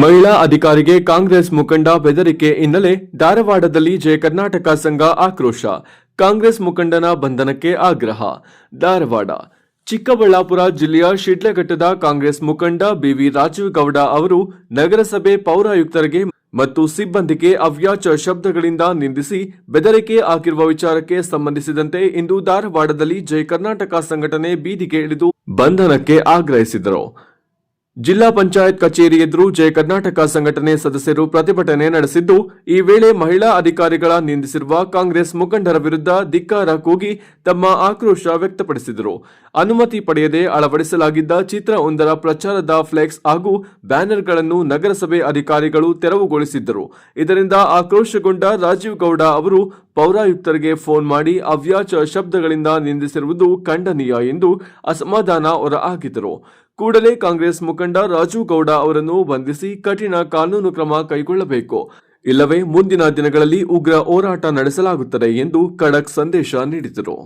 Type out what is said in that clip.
ಮಹಿಳಾ ಅಧಿಕಾರಿಗೆ ಕಾಂಗ್ರೆಸ್ ಮುಖಂಡ ಬೆದರಿಕೆ ಹಿನ್ನೆಲೆ ಧಾರವಾಡದಲ್ಲಿ ಜಯ ಕರ್ನಾಟಕ ಸಂಘ ಆಕ್ರೋಶ. ಕಾಂಗ್ರೆಸ್ ಮುಖಂಡನ ಬಂಧನಕ್ಕೆ ಆಗ್ರಹ. ಧಾರವಾಡ ಚಿಕ್ಕಬಳ್ಳಾಪುರ ಜಿಲ್ಲೆಯ ಶಿಡ್ಲಘಟ್ಟದ ಕಾಂಗ್ರೆಸ್ ಮುಖಂಡ ಬಿವಿ ರಾಜೀವ್ ಗೌಡ ಅವರು ನಗರಸಭೆ ಪೌರಾಯುಕ್ತರಿಗೆ ಮತ್ತು ಸಿಬ್ಬಂದಿಗೆ ಅವ್ಯಾಚ ಶಬ್ದಗಳಿಂದ ನಿಂದಿಸಿ ಬೆದರಿಕೆ ಹಾಕಿರುವ ವಿಚಾರಕ್ಕೆ ಸಂಬಂಧಿಸಿದಂತೆ ಇಂದು ಧಾರವಾಡದಲ್ಲಿ ಜಯ ಕರ್ನಾಟಕ ಸಂಘಟನೆ ಬೀದಿಗೆ ಇಳಿದು ಬಂಧನಕ್ಕೆ ಆಗ್ರಹಿಸಿದರು. ಜಿಲ್ಲಾ ಪಂಚಾಯತ್ ಕಚೇರಿ ಎದುರು ಜಯ ಕರ್ನಾಟಕ ಸಂಘಟನೆ ಸದಸ್ಯರು ಪ್ರತಿಭಟನೆ ನಡೆಸಿದ್ದು, ಈ ವೇಳೆ ಮಹಿಳಾ ಅಧಿಕಾರಿಗಳ ನಿಂದಿಸಿರುವ ಕಾಂಗ್ರೆಸ್ ಮುಖಂಡರ ವಿರುದ್ಧ ಧಿಕ್ಕಾರ ಕೂಗಿ ತಮ್ಮ ಆಕ್ರೋಶ ವ್ಯಕ್ತಪಡಿಸಿದರು. ಅನುಮತಿ ಪಡೆಯದೆ ಅಳವಡಿಸಲಾಗಿದ್ದ ಚಿತ್ರವೊಂದರ ಪ್ರಚಾರದ ಫ್ಲೆಕ್ಸ್ ಹಾಗೂ ಬ್ಯಾನರ್ಗಳನ್ನು ನಗರಸಭೆ ಅಧಿಕಾರಿಗಳು ತೆರವುಗೊಳಿಸಿದ್ದರು. ಇದರಿಂದ ಆಕ್ರೋಶಗೊಂಡ ರಾಜೀವ್ ಗೌಡ ಅವರು ಪೌರಾಯುಕ್ತರಿಗೆ ಫೋನ್ ಮಾಡಿ ಅವ್ಯಾಚ ಶಬ್ದಗಳಿಂದ ನಿಂದಿಸಿರುವುದು ಖಂಡನೀಯ ಎಂದು ಅಸಮಾಧಾನ ಹೊರಹಾಕಿದರು. ಕೂಡಲೇ ಕಾಂಗ್ರೆಸ್ ಮುಖಂಡ ರಾಜೀವ್ ಗೌಡ ಅವರನ್ನು ಬಂಧಿಸಿ ಕಠಿಣ ಕಾನೂನು ಕ್ರಮ ಕೈಗೊಳ್ಳಬೇಕು, ಇಲ್ಲವೇ ಮುಂದಿನ ದಿನಗಳಲ್ಲಿ ಉಗ್ರ ಹೋರಾಟ ನಡೆಸಲಾಗುತ್ತದೆ ಎಂದು ಖಡಕ್ ಸಂದೇಶ ನೀಡಿದರು.